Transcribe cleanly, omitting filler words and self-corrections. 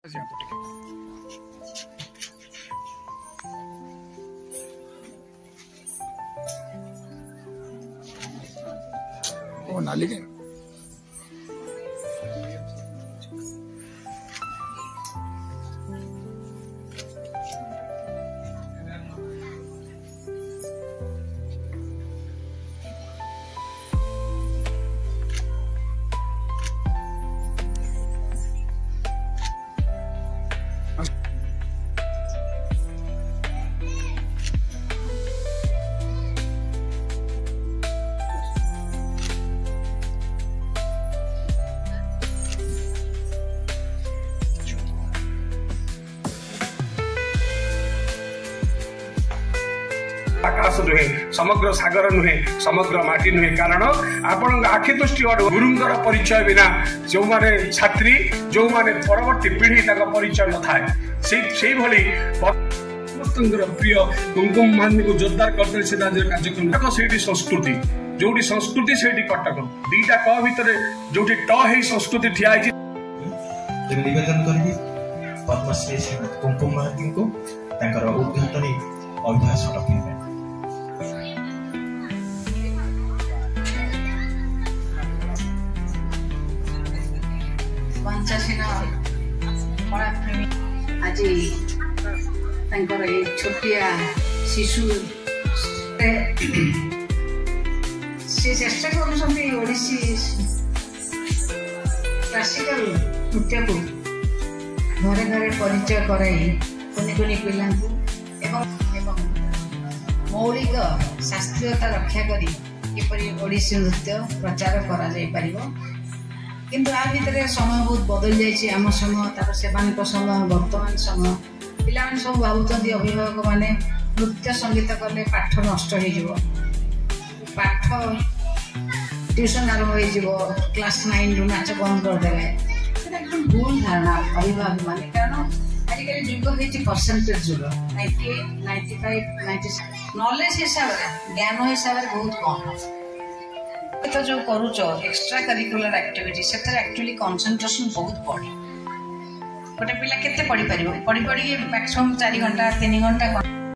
ओ नाली के आकाश नुहे समग्र सागर नुहे समग्र माटी नुहे कारण आपण आखि दृष्टि गुरुंर परिचय बिना जो माने छात्री जो माने परवर्ती पीढ़ी तक परिचय न थाए से भली समस्त प्रिय कुमकुम महानी को जोरदार करते से कार्यक्रम से संस्कृति जोटी संस्कृति से कटक दीटा क भितर जोटी ट हे संस्कृति ठिया निवेदन करी पद्मश्री कुमकुम महानी को उद्घाटनी अभिभाषण रखेंगे। आज छोटिया शिशु से चेष्टा कर क्लासिकल नृत्य को घरे घरे परिचय कराई कुनि कुनि पिला मौलिक शास्त्रीयता रक्षा करी किपरि ओडिसी नृत्य प्रचार करा जाय परिबो किंतु आ भितर समय बहुत बदल जाइए आम समय तार से समय वर्तमान समय पिला सब भावुं अभिभावक माने नृत्य संगीत कले पाठ नष्ट हो पाठ ट्यूशन आरंभ हो क्लास 9 रु नाच बंद करदे एकदम भूल धारणा अभिभावक माने कारण आजिकल जुग होती परसेंटेज जुग 98 95 96 नॉलेज हिसाब से ज्ञान हिसाब से बहुत कम तो जो करूच एक्स्ट्रा करिकुलर एक्टिविटी से एक्चुअली कंसंट्रेशन बहुत बढ़े गोटे पिला केते पढ़ी पारिबो पढ़ी पढ़ी मैक्सिमम 4 घंटा 3 घंटा